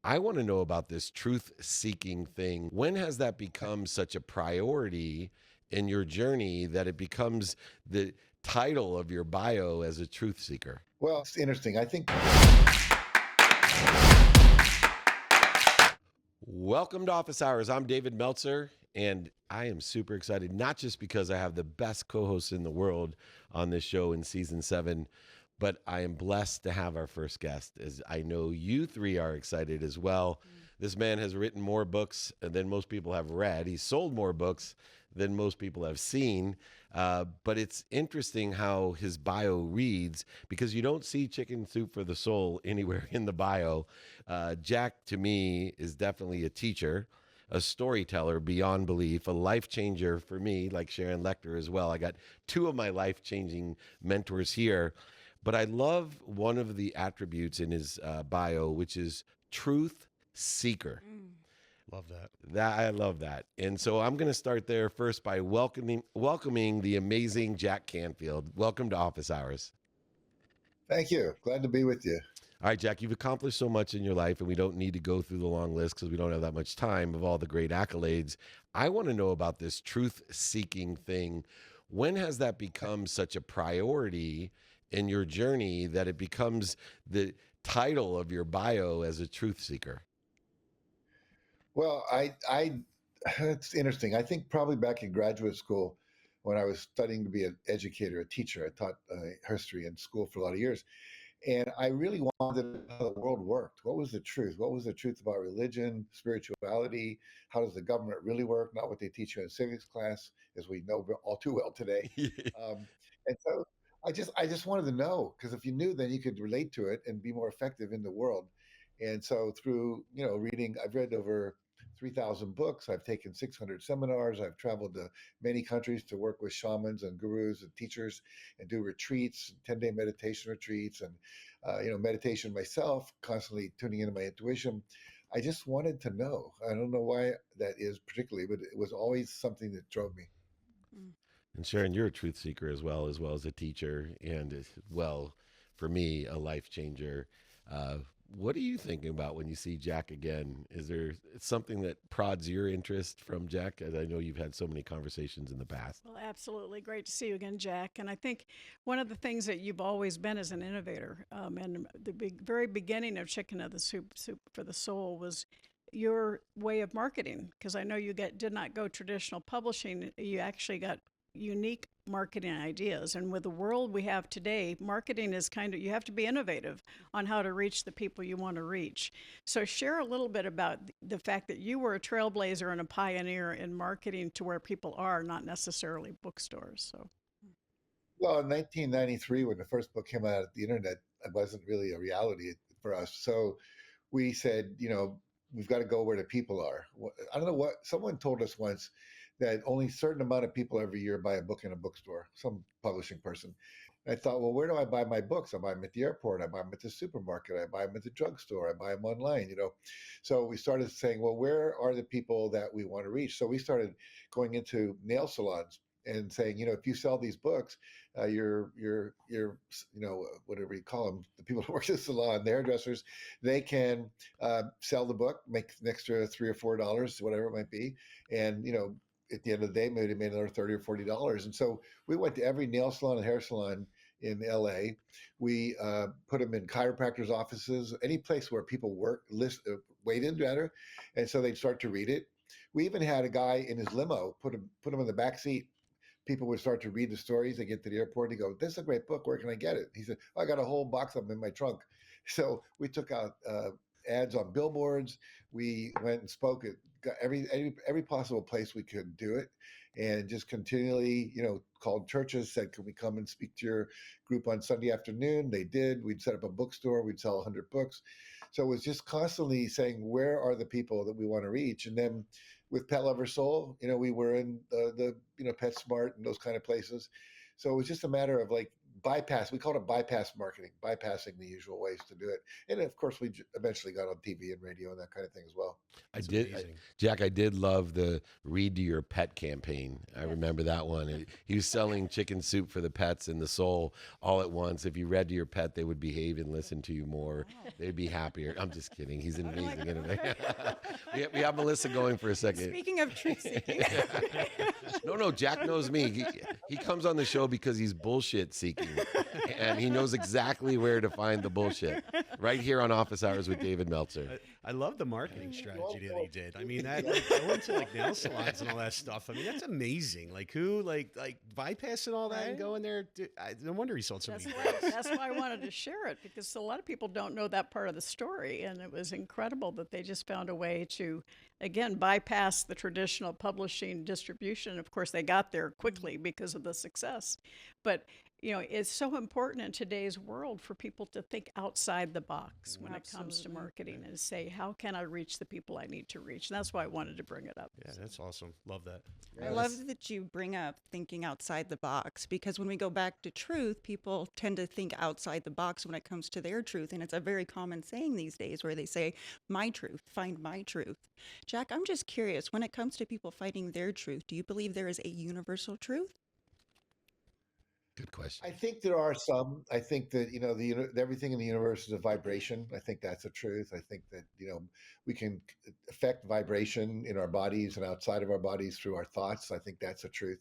I want to know about this truth seeking thing. When has that become such a priority in your journey that it becomes the title of your bio as a truth seeker? Well, it's interesting. I think Welcome to Office Hours. I'm David Meltzer, and I am super excited, not just because I have the best co hosts in the world on this show in season 7, but I am blessed to have our first guest, as I know you three are excited as well. This man has written more books than most people have read. He's sold more books than most people have seen. But it's interesting how his bio reads because you don't see Chicken Soup for the Soul anywhere in the bio. Jack, to me, is definitely a teacher, a storyteller beyond belief, a life changer for me, like Sharon Lecter as well. I got two of my life changing mentors here. But I love one of the attributes in his bio, which is truth seeker. Love that. That I love that. And so I'm going to start there first by welcoming the amazing Jack Canfield. Welcome to Office Hours. Thank you. Glad to be with you. All right, Jack, you've accomplished so much in your life, and we don't need to go through the long list because we don't have that much time of all the great accolades. I want to know about this truth seeking thing. When has that become such a priority in your journey that it becomes the title of your bio as a truth seeker? Well, it's interesting. I think probably back in graduate school, when I was studying to be an educator, a teacher, I taught history in school for a lot of years, and I really wanted to know how the world worked. What was the truth? What was the truth about religion, spirituality? How does the government really work? Not what they teach you in civics class, as we know all too well today. Um, and so I just wanted to know because if you knew, then you could relate to it and be more effective in the world. And so through reading, I've read over 3,000 books. I've taken 600 seminars. I've traveled to many countries to work with shamans and gurus and teachers and do retreats, 10-day meditation retreats, and meditation myself, constantly tuning into my intuition. I just wanted to know. I don't know why that is particularly, but it was always something that drove me. And Sharon, you're a truth seeker as well as a teacher, and as well, for me, a life changer. Uh, what are you thinking about when you see Jack again? Is there something that prods your interest from Jack? As I know you've had so many conversations in the past. Well, absolutely. Great to see you again, Jack. And I think one of the things that you've always been as an innovator, and the very beginning of Chicken of the Soup for the Soul was your way of marketing. Because I know did not go traditional publishing. You actually got unique marketing ideas. And with the world we have today, marketing is you have to be innovative on how to reach the people you want to reach. So share a little bit about the fact that you were a trailblazer and a pioneer in marketing to where people are, not necessarily bookstores. So Well, in 1993, when the first book came out, the internet wasn't really a reality for us. So we said, we've got to go where the people are. I don't know what someone told us once that only a certain amount of people every year buy a book in a bookstore, some publishing person. And I thought, well, where do I buy my books? I buy them at the airport. I buy them at the supermarket. I buy them at the drugstore. I buy them online. So we started saying, well, where are the people that we want to reach? So we started going into nail salons and saying, if you sell these books, whatever you call them, the people who work at the salon, the hairdressers, they can sell the book, make an extra $3 or $4, whatever it might be, and at the end of the day, maybe they made another $30 or $40. And so we went to every nail salon and hair salon in LA. We put them in chiropractors' offices, any place where people waited rather, and so they'd start to read it. We even had a guy in his limo put him in the back seat. People would start to read the stories. They get to the airport. He go, "This is a great book. Where can I get it?" He said, "I got a whole box of them in my trunk." So we took out ads on billboards. We went and spoke at every possible place we could do it, and just continually, called churches, said, "Can we come and speak to your group on Sunday afternoon?" They did. We'd set up a bookstore. We'd sell 100 books. So it was just constantly saying, "Where are the people that we want to reach?" And then with Pet Lover Soul, we were in the PetSmart and those kind of places. So it was just a matter of like bypass. We called it bypass marketing, bypassing the usual ways to do it. And of course, we eventually got on TV and radio and that kind of thing as well. I did, Jack. I did love the "Read to Your Pet" campaign. I remember that one. He was selling chicken soup for the pets and the soul all at once. If you read to your pet, they would behave and listen to you more. They'd be happier. I'm just kidding. He's an amazing innovator. we have Melissa going for a second. Speaking of truth seeking. No, Jack knows me. He comes on the show because he's bullshit seeking, and he knows exactly where to find the bullshit. Right here on Office Hours with David Meltzer. I love the marketing strategy that he did. I mean, I went to like nail salons and all that stuff. I mean, that's amazing. Like who, like bypassing all that and going there. No wonder he sold so many. That's why I wanted to share it, because a lot of people don't know that part of the story, and it was incredible that they just found a way to, again, bypass the traditional publishing distribution. Of course, they got there quickly because of the success, but it's so important in today's world for people to think outside the box when it comes to marketing and say, how can I reach the people I need to reach? And that's why I wanted to bring it up. Yeah, that's awesome. Love that. I love that you bring up thinking outside the box, because when we go back to truth, people tend to think outside the box when it comes to their truth. And it's a very common saying these days where they say, my truth, find my truth. Jack, I'm just curious, when it comes to people finding their truth, do you believe there is a universal truth? Good question. I think there are some. I think that everything in the universe is a vibration. I think that's a truth. I think that we can affect vibration in our bodies and outside of our bodies through our thoughts. I think that's a truth.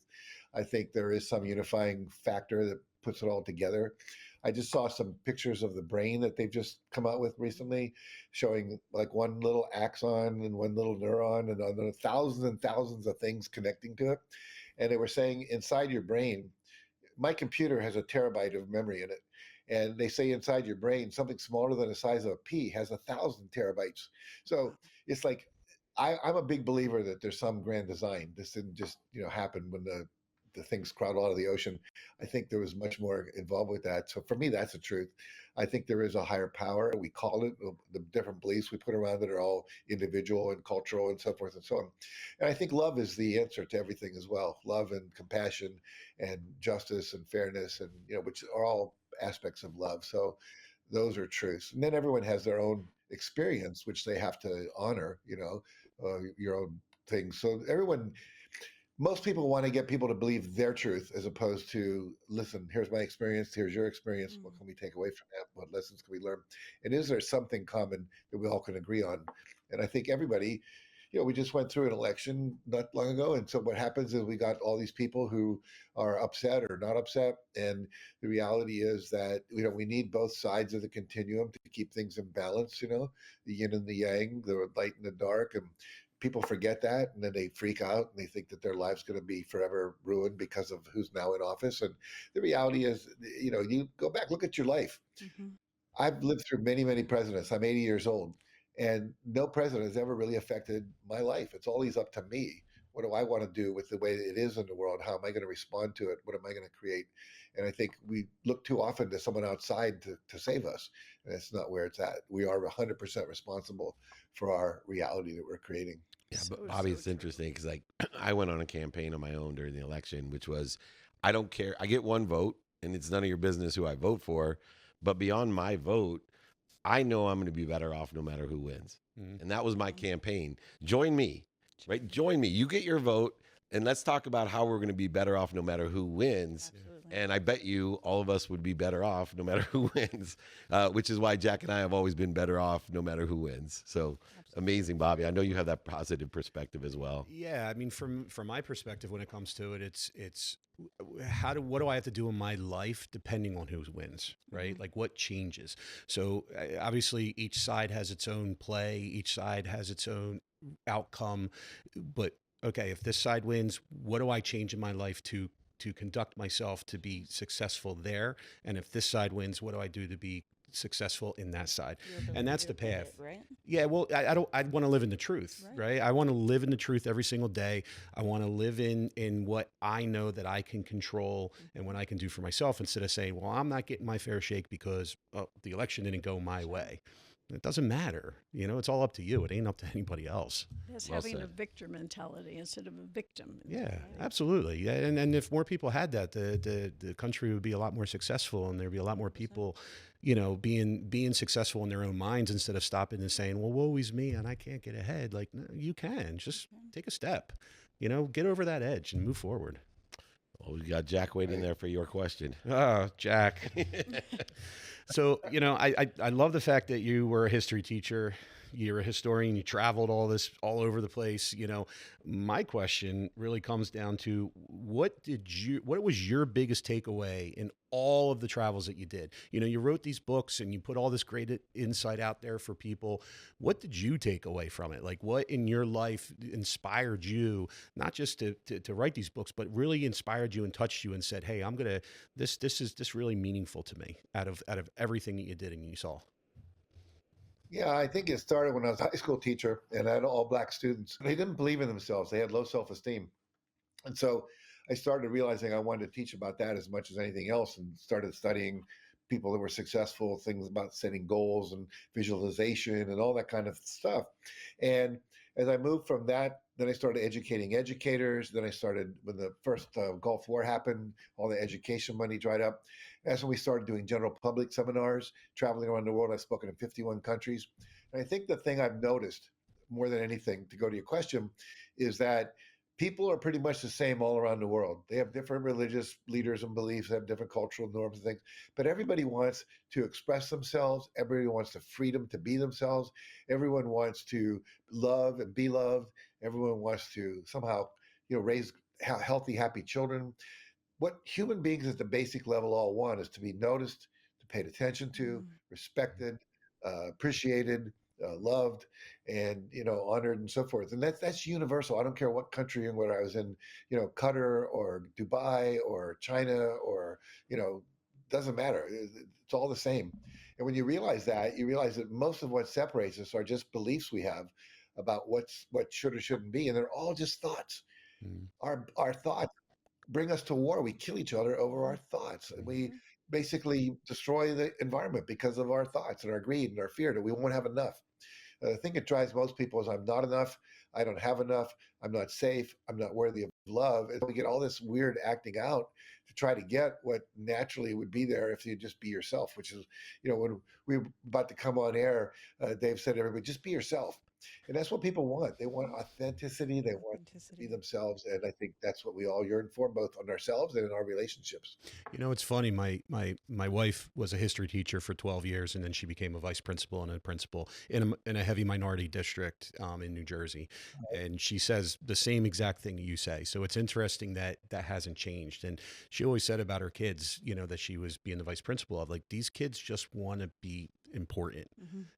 I think there is some unifying factor that puts it all together. I just saw some pictures of the brain that they've just come out with recently, showing like one little axon and one little neuron and thousands and thousands of things connecting to it. And they were saying inside your brain, my computer has a terabyte of memory in it. And they say inside your brain, something smaller than the size of a pea has 1,000 terabytes. So it's like, I'm a big believer that there's some grand design. This didn't just, happen when the things crowd out of the ocean. I think there was much more involved with that. So for me, that's the truth. I think there is a higher power. We call it, the different beliefs we put around it are all individual and cultural and so forth and so on. And I think love is the answer to everything as well. Love and compassion and justice and fairness, and which are all aspects of love. So those are truths. And then everyone has their own experience, which they have to honor, your own things. So most people want to get people to believe their truth as opposed to, listen, here's my experience, here's your experience. What can we take away from that? What lessons can we learn? And is there something common that we all can agree on? And I think everybody, we just went through an election not long ago. And so what happens is we got all these people who are upset or not upset. And the reality is that, we need both sides of the continuum to keep things in balance, the yin and the yang, the light and the dark. And people forget that, and then they freak out and they think that their life's going to be forever ruined because of who's now in office. And the reality is, you go back, look at your life. Mm-hmm. I've lived through many, many presidents. I'm 80 years old, and no president has ever really affected my life. It's always up to me. What do I want to do with the way it is in the world? How am I going to respond to it? What am I going to create? And I think we look too often to someone outside to save us. And it's not where it's at. We are 100% responsible for our reality that we're creating. Yeah, but Bobby, it's interesting because I went on a campaign on my own during the election, which was, I don't care. I get one vote, and it's none of your business who I vote for. But beyond my vote, I know I'm going to be better off no matter who wins. Mm-hmm. And that was my campaign. Join me, right? Join me. You get your vote, and let's talk about how we're going to be better off no matter who wins. Absolutely. And I bet you all of us would be better off no matter who wins, which is why Jack and I have always been better off no matter who wins. So amazing, Bobby. I know you have that positive perspective as well. Yeah, I mean, from my perspective, when it comes to it, it's what do I have to do in my life depending on who wins, right? Mm-hmm. Like what changes. So obviously, each side has its own play. Each side has its own outcome. But okay, if this side wins, what do I change in my life to conduct myself to be successful there? And if this side wins, what do I do to be successful in that side? And that's the path, right? Yeah. Well, I want to live in the truth, right? I want to live in the truth every single day. I want to live in what I know that I can control and what I can do for myself, instead of saying, well, I'm not getting my fair shake because the election didn't go my way. It doesn't matter. You know, it's all up to you. It ain't up to anybody else. It's Well having a said. victor mentality instead of a victim Yeah, mentality. absolutely. Yeah, and if more people had that, the country would be a lot more successful, and there'd be a lot more people, you know, being successful in their own minds instead of stopping and saying, "Well, woe is me, and I can't get ahead." Like, no, you can just take a step, you know, get over that edge and move forward. Well, we got Jack waiting there for your question. Oh, Jack. So, you know, I love the fact that you were a history teacher. You're a historian. You traveled all over the place. You know, my question really comes down to what was your biggest takeaway in all of the travels that you did? You know, you wrote these books and you put all this great insight out there for people. What did you take away from it? Like, what in your life inspired you, not just to write these books, but really inspired you and touched you and said, "Hey, this is really meaningful to me out of everything that you did and you saw." Yeah, I think it started when I was a high school teacher and I had all black students. They didn't believe in themselves. They had low self-esteem. And so I started realizing I wanted to teach about that as much as anything else, and started studying people that were successful, things about setting goals and visualization and all that kind of stuff. And as I moved from that, then I started educating educators. Then I started, when the first Gulf War happened, all the education money dried up. That's when we started doing general public seminars, traveling around the world. I've spoken in 51 countries. And I think the thing I've noticed more than anything, to go to your question, is that people are pretty much the same all around the world. They have different religious leaders and beliefs, they have different cultural norms and things, but everybody wants to express themselves. Everybody wants the freedom to be themselves. Everyone wants to love and be loved. Everyone wants to somehow, raise healthy, happy children. What human beings at the basic level all want is to be noticed, to paid attention to, respected, appreciated, loved, and honored, and so forth. And that's universal. I don't care what country and whether I was in Qatar or Dubai or China or doesn't matter. It's all the same. And when you realize that, you realize that most of what separates us are just beliefs we have about what should or shouldn't be, and they're all just thoughts. Mm. Our thoughts bring us to war. We kill each other over our thoughts. And we basically destroy the environment because of our thoughts and our greed and our fear that we won't have enough. The thing that drives most people is I'm not enough. I don't have enough. I'm not safe. I'm not worthy of love. And we get all this weird acting out to try to get what naturally would be there if you just be yourself, which is, when we were about to come on air, Dave said to everybody, just be yourself. And that's what people want. They want authenticity. They want to be themselves. And I think that's what we all yearn for, both on ourselves and in our relationships. You know, it's funny. My wife was a history teacher for 12 years, and then she became a vice principal and a principal in a heavy minority district in New Jersey. And she says the same exact thing you say. So it's interesting that that hasn't changed. And she always said about her kids, that she was being the vice principal of, like, these kids just want to be important,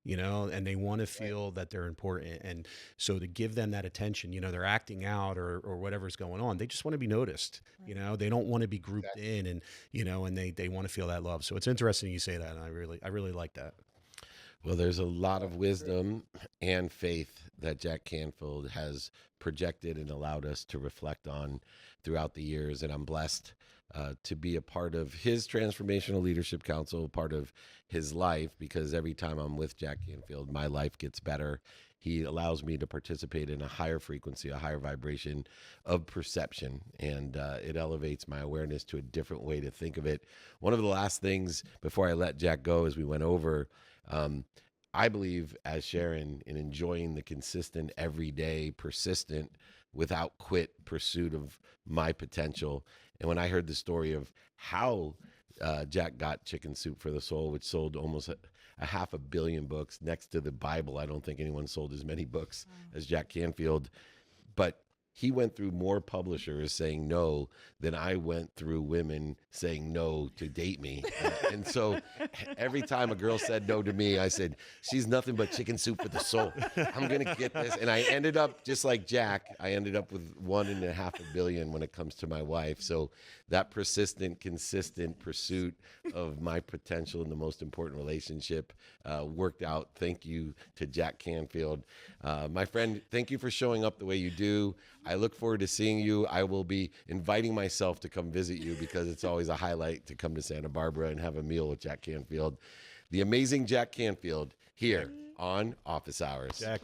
and they want to feel that they're important. And so to give them that attention, they're acting out or whatever's going on, they just want to be noticed. They don't want to be grouped in, and and they want to feel that love. So it's interesting you say that, and I really like that. Well, there's a lot of wisdom and faith that Jack Canfield has projected and allowed us to reflect on throughout the years. And I'm blessed to be a part of his Transformational Leadership Council, part of his life, because every time I'm with Jack Canfield, my life gets better. He allows me to participate in a higher frequency, a higher vibration of perception, and it elevates my awareness to a different way to think of it. One of the last things before I let Jack go, as we went over, I believe, as Sharon, in enjoying the consistent, everyday, persistent, without quit pursuit of my potential. And when I heard the story of how Jack got Chicken Soup for the Soul, which sold almost a 500 million books, next to the Bible, I don't think anyone sold as many books as Jack Canfield. But he went through more publishers saying no than I went through women saying no to date me. And so every time a girl said no to me, I said, she's nothing but chicken soup for the soul. I'm going to get this. And I ended up, just like Jack, I ended up with 1.5 billion when it comes to my wife. So that persistent, consistent pursuit of my potential in the most important relationship worked out. Thank you to Jack Canfield. My friend, thank you for showing up the way you do. I look forward to seeing you. I will be inviting myself to come visit you because it's always a highlight to come to Santa Barbara and have a meal with Jack Canfield. The amazing Jack Canfield here on Office Hours. Jack,